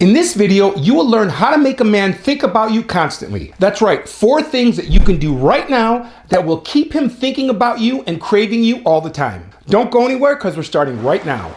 In this video, you will learn how to make a man think about you constantly. That's right, 4 things that you can do right now that will keep him thinking about you and craving you all the time. Don't go anywhere because we're starting right now.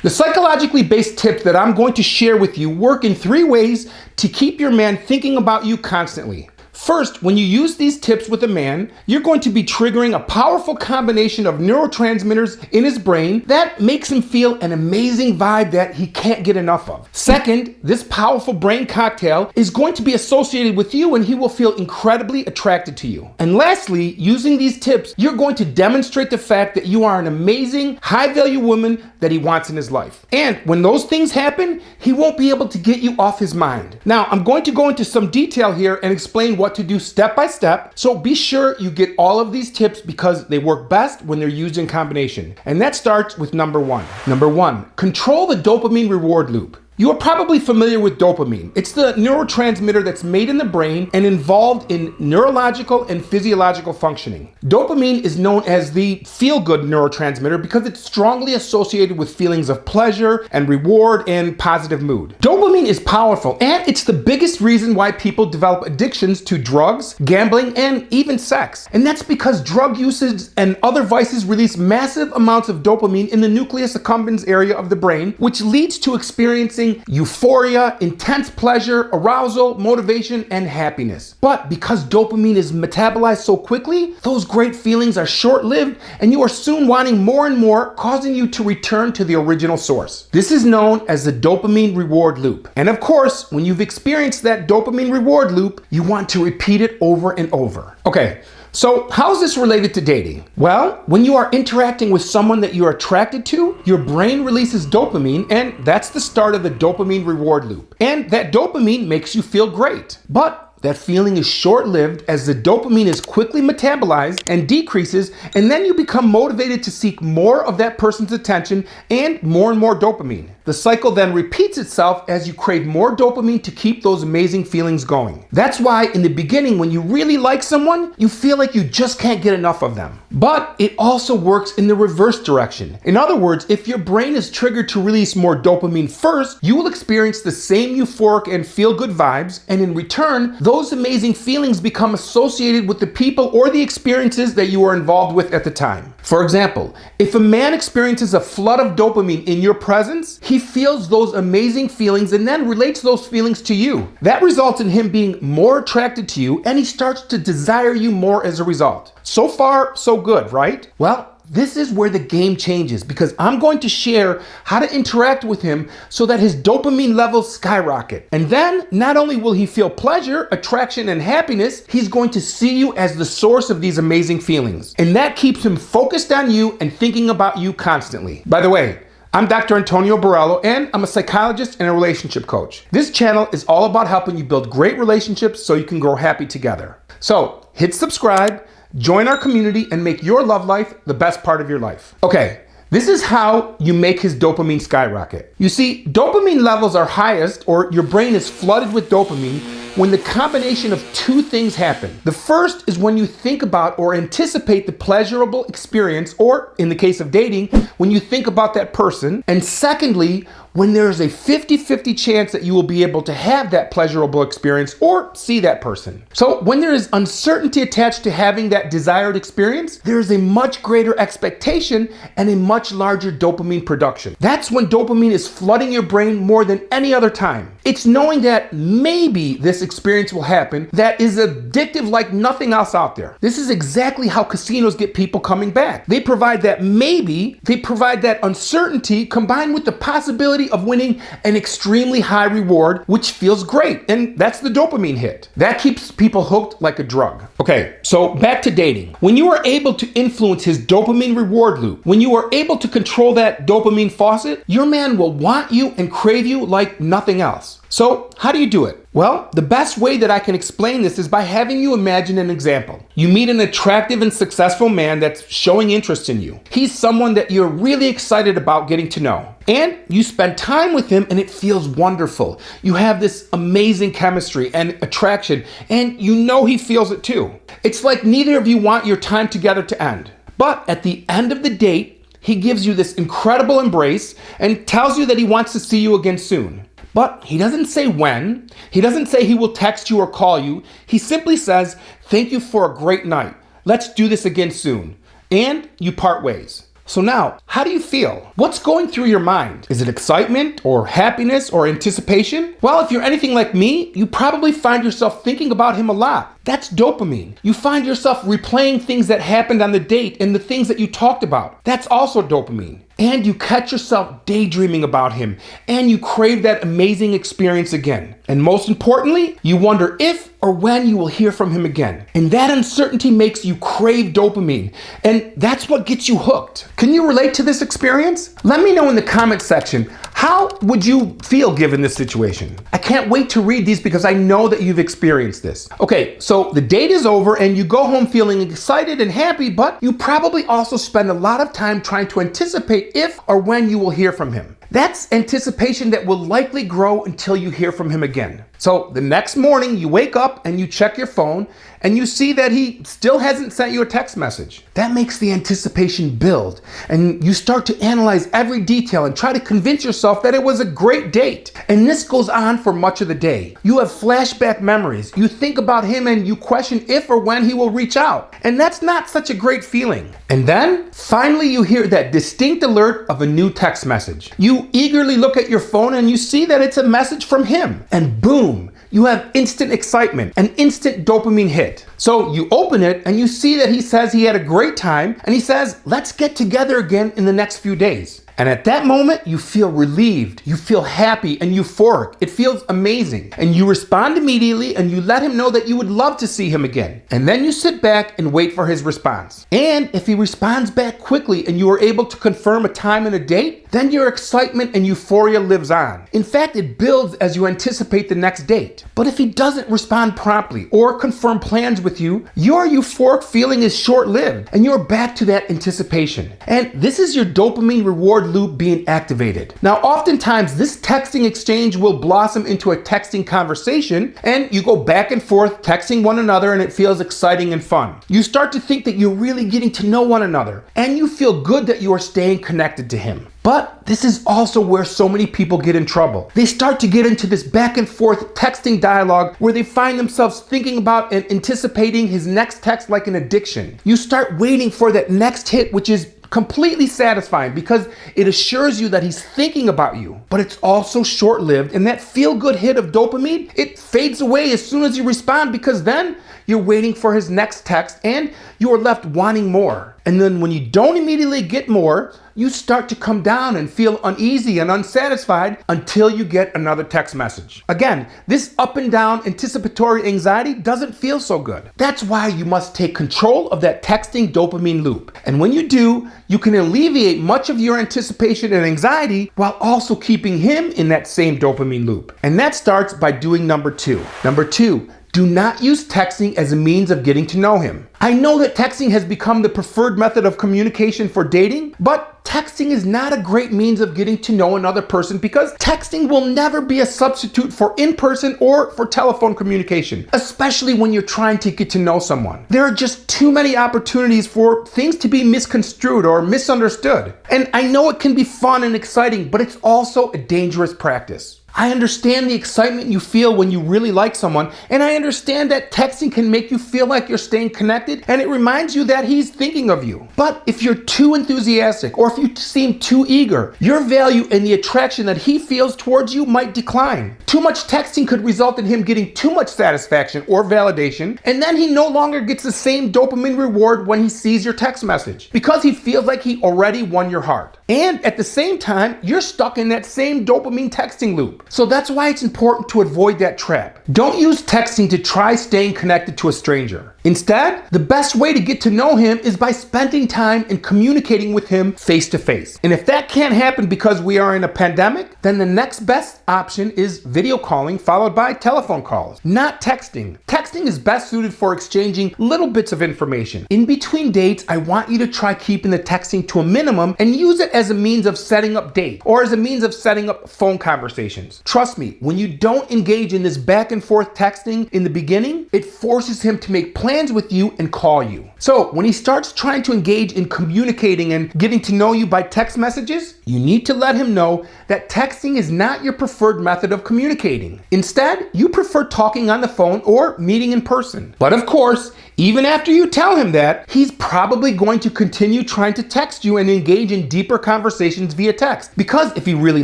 The psychologically based tips that I'm going to share with you work in 3 ways to keep your man thinking about you constantly. First, when you use these tips with a man, you're going to be triggering a powerful combination of neurotransmitters in his brain that makes him feel an amazing vibe that he can't get enough of. Second, this powerful brain cocktail is going to be associated with you and he will feel incredibly attracted to you. And lastly, using these tips, you're going to demonstrate the fact that you are an amazing, high-value woman that he wants in his life. And when those things happen, he won't be able to get you off his mind. Now, I'm going to go into some detail here and explain what to do step by step, so be sure you get all of these tips because they work best when they're used in combination. And that starts with number 1. Number 1, control the dopamine reward loop. You are probably familiar with dopamine. It's the neurotransmitter that's made in the brain and involved in neurological and physiological functioning. Dopamine is known as the feel-good neurotransmitter because it's strongly associated with feelings of pleasure and reward and positive mood. Dopamine is powerful, and it's the biggest reason why people develop addictions to drugs, gambling, and even sex. And that's because drug usage and other vices release massive amounts of dopamine in the nucleus accumbens area of the brain, which leads to experiencing euphoria, intense pleasure, arousal, motivation, and happiness. But because dopamine is metabolized so quickly, those great feelings are short-lived and you are soon wanting more and more, causing you to return to the original source. This is known as the dopamine reward loop. And of course, when you've experienced that dopamine reward loop, you want to repeat it over and over. Okay. So how is this related to dating? Well, when you are interacting with someone that you're attracted to, your brain releases dopamine, and that's the start of the dopamine reward loop. And that dopamine makes you feel great. But that feeling is short-lived as the dopamine is quickly metabolized and decreases, and then you become motivated to seek more of that person's attention and more dopamine. The cycle then repeats itself as you crave more dopamine to keep those amazing feelings going. That's why in the beginning, when you really like someone, you feel like you just can't get enough of them. But it also works in the reverse direction. In other words, if your brain is triggered to release more dopamine first, you will experience the same euphoric and feel-good vibes, and in return, those amazing feelings become associated with the people or the experiences that you are involved with at the time. For example, if a man experiences a flood of dopamine in your presence, he feels those amazing feelings and then relates those feelings to you. That results in him being more attracted to you, and he starts to desire you more as a result. So far, so good, right? Well, this is where the game changes because I'm going to share how to interact with him so that his dopamine levels skyrocket. And then not only will he feel pleasure, attraction, and happiness, he's going to see you as the source of these amazing feelings. And that keeps him focused on you and thinking about you constantly. By the way, I'm Dr. Antonio Borello, and I'm a psychologist and a relationship coach. This channel is all about helping you build great relationships so you can grow happy together. So hit subscribe, join our community, and make your love life the best part of your life. Okay, this is how you make his dopamine skyrocket. You see, dopamine levels are highest, or your brain is flooded with dopamine, when the combination of 2 things happen. The first is when you think about or anticipate the pleasurable experience, or in the case of dating, when you think about that person. And secondly, when there is a 50-50 chance that you will be able to have that pleasurable experience or see that person. So when there is uncertainty attached to having that desired experience, there is a much greater expectation and a much larger dopamine production. That's when dopamine is flooding your brain more than any other time. It's knowing that maybe this experience will happen that is addictive like nothing else out there. This is exactly how casinos get people coming back. They provide that maybe, they provide that uncertainty combined with the possibility of winning an extremely high reward, which feels great. And that's the dopamine hit. That keeps people hooked like a drug. Okay, so back to dating. When you are able to influence his dopamine reward loop, when you are able to control that dopamine faucet, your man will want you and crave you like nothing else. So how do you do it? Well, the best way that I can explain this is by having you imagine an example. You meet an attractive and successful man that's showing interest in you. He's someone that you're really excited about getting to know. And you spend time with him and it feels wonderful. You have this amazing chemistry and attraction, and you know he feels it too. It's like neither of you want your time together to end. But at the end of the date, he gives you this incredible embrace and tells you that he wants to see you again soon. But he doesn't say when. He doesn't say he will text you or call you. He simply says, "Thank you for a great night. Let's do this again soon." And you part ways. So now, how do you feel? What's going through your mind? Is it excitement or happiness or anticipation? Well, if you're anything like me, you probably find yourself thinking about him a lot. That's dopamine. You find yourself replaying things that happened on the date and the things that you talked about. That's also dopamine. And you catch yourself daydreaming about him, and you crave that amazing experience again. And most importantly, you wonder if or when you will hear from him again. And that uncertainty makes you crave dopamine, and that's what gets you hooked. Can you relate to this experience? Let me know in the comment section, how would you feel given this situation? I can't wait to read these because I know that you've experienced this. Okay, so the date is over and you go home feeling excited and happy, but you probably also spend a lot of time trying to anticipate if or when you will hear from him. That's anticipation that will likely grow until you hear from him again. So the next morning you wake up and you check your phone and you see that he still hasn't sent you a text message. That makes the anticipation build, and you start to analyze every detail and try to convince yourself that it was a great date. And this goes on for much of the day. You have flashback memories. You think about him and you question if or when he will reach out. And that's not such a great feeling. And then finally you hear that distinct alert of a new text message. You eagerly look at your phone and you see that it's a message from him. And boom, you have instant excitement, an instant dopamine hit. So you open it and you see that he says he had a great time and he says, "Let's get together again in the next few days." And at that moment, you feel relieved, you feel happy and euphoric. It feels amazing. And you respond immediately and you let him know that you would love to see him again. And then you sit back and wait for his response. And if he responds back quickly and you are able to confirm a time and a date, then your excitement and euphoria lives on. In fact, it builds as you anticipate the next date. But if he doesn't respond promptly or confirm plans with you, your euphoric feeling is short-lived and you're back to that anticipation. And this is your dopamine reward loop being activated. Now, oftentimes this texting exchange will blossom into a texting conversation and you go back and forth texting one another and it feels exciting and fun. You start to think that you're really getting to know one another and you feel good that you are staying connected to him. But this is also where so many people get in trouble. They start to get into this back and forth texting dialogue where they find themselves thinking about and anticipating his next text like an addiction. You start waiting for that next hit, which is completely satisfying because it assures you that he's thinking about you. But it's also short-lived, and that feel-good hit of dopamine, it fades away as soon as you respond because then you're waiting for his next text and you are left wanting more. And then when you don't immediately get more, you start to come down and feel uneasy and unsatisfied until you get another text message. Again, this up and down anticipatory anxiety doesn't feel so good. That's why you must take control of that texting dopamine loop. And when you do, you can alleviate much of your anticipation and anxiety while also keeping him in that same dopamine loop. And that starts by doing number two. Number two, do not use texting as a means of getting to know him. I know that texting has become the preferred method of communication for dating, but texting is not a great means of getting to know another person because texting will never be a substitute for in-person or for telephone communication, especially when you're trying to get to know someone. There are just too many opportunities for things to be misconstrued or misunderstood. And I know it can be fun and exciting, but it's also a dangerous practice. I understand the excitement you feel when you really like someone, and I understand that texting can make you feel like you're staying connected and it reminds you that he's thinking of you. But if you're too enthusiastic or if you seem too eager, your value and the attraction that he feels towards you might decline. Too much texting could result in him getting too much satisfaction or validation, and then he no longer gets the same dopamine reward when he sees your text message because he feels like he already won your heart. And at the same time, you're stuck in that same dopamine texting loop. So that's why it's important to avoid that trap. Don't use texting to try staying connected to a stranger. Instead, the best way to get to know him is by spending time and communicating with him face to face. And if that can't happen because we are in a pandemic, then the next best option is video calling followed by telephone calls, not texting. Texting is best suited for exchanging little bits of information. In between dates, I want you to try keeping the texting to a minimum and use it as a means of setting up dates or as a means of setting up phone conversations. Trust me, when you don't engage in this back and forth texting in the beginning, it forces him to make plans plans with you and call you. So when he starts trying to engage in communicating and getting to know you by text messages, you need to let him know that texting is not your preferred method of communicating. Instead, you prefer talking on the phone or meeting in person. But of course, even after you tell him that, he's probably going to continue trying to text you and engage in deeper conversations via text. Because if he really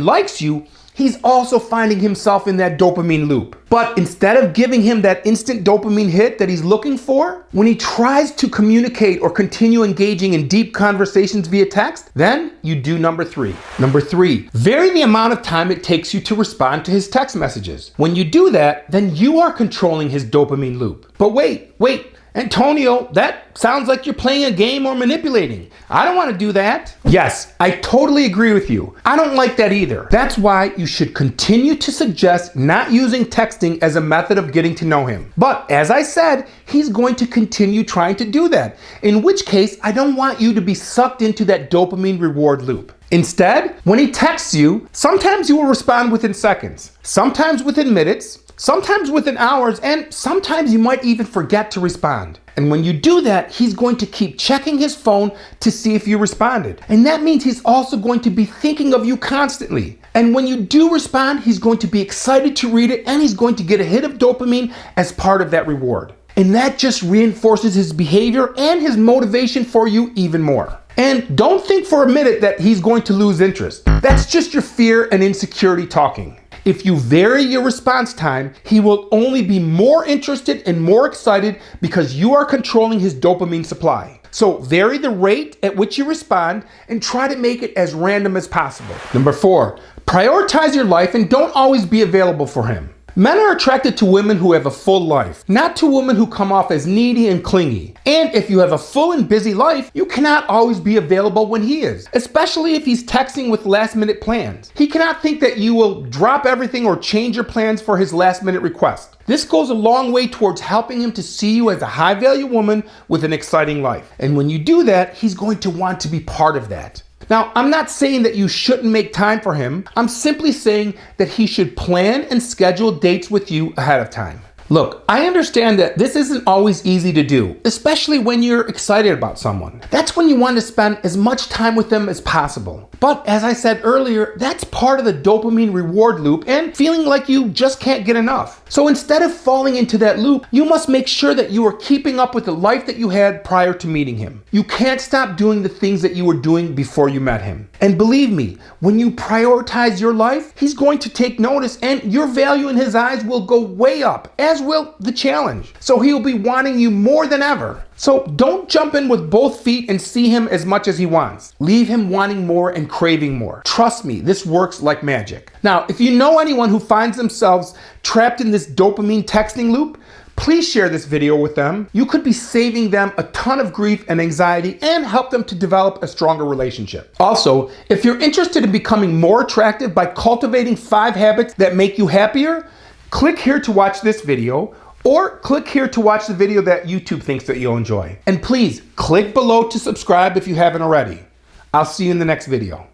likes you, he's also finding himself in that dopamine loop. But instead of giving him that instant dopamine hit that he's looking for, when he tries to communicate or continue engaging in deep conversations via text, then you do number 3. Number 3, vary the amount of time it takes you to respond to his text messages. When you do that, then you are controlling his dopamine loop. But wait, Antonio, that sounds like you're playing a game or manipulating. I don't want to do that. Yes, I totally agree with you. I don't like that either. That's why you should continue to suggest not using texting as a method of getting to know him. But as I said, he's going to continue trying to do that, in which case I don't want you to be sucked into that dopamine reward loop. Instead, when he texts you, sometimes you will respond within seconds, sometimes within minutes, sometimes within hours, and sometimes you might even forget to respond. And when you do that, he's going to keep checking his phone to see if you responded. And that means he's also going to be thinking of you constantly. And when you do respond, he's going to be excited to read it, and he's going to get a hit of dopamine as part of that reward. And that just reinforces his behavior and his motivation for you even more. And don't think for a minute that he's going to lose interest. That's just your fear and insecurity talking. If you vary your response time, he will only be more interested and more excited because you are controlling his dopamine supply. So vary the rate at which you respond and try to make it as random as possible. Number 4, prioritize your life and don't always be available for him. Men are attracted to women who have a full life, not to women who come off as needy and clingy. And if you have a full and busy life, you cannot always be available when he is, especially if he's texting with last-minute plans. He cannot think that you will drop everything or change your plans for his last-minute request. This goes a long way towards helping him to see you as a high-value woman with an exciting life. And when you do that, he's going to want to be part of that. Now, I'm not saying that you shouldn't make time for him. I'm simply saying that he should plan and schedule dates with you ahead of time. Look, I understand that this isn't always easy to do, especially when you're excited about someone. That's when you want to spend as much time with them as possible. But as I said earlier, that's part of the dopamine reward loop and feeling like you just can't get enough. So instead of falling into that loop, you must make sure that you are keeping up with the life that you had prior to meeting him. You can't stop doing the things that you were doing before you met him. And believe me, when you prioritize your life, he's going to take notice and your value in his eyes will go way up, as will the challenge. So he'll be wanting you more than ever. So don't jump in with both feet and see him as much as he wants. Leave him wanting more and craving more. Trust me, this works like magic. Now, if you know anyone who finds themselves trapped in this dopamine texting loop, please share this video with them. You could be saving them a ton of grief and anxiety and help them to develop a stronger relationship. Also, if you're interested in becoming more attractive by cultivating 5 habits that make you happier, click here to watch this video, or click here to watch the video that YouTube thinks that you'll enjoy. And please, click below to subscribe if you haven't already. I'll see you in the next video.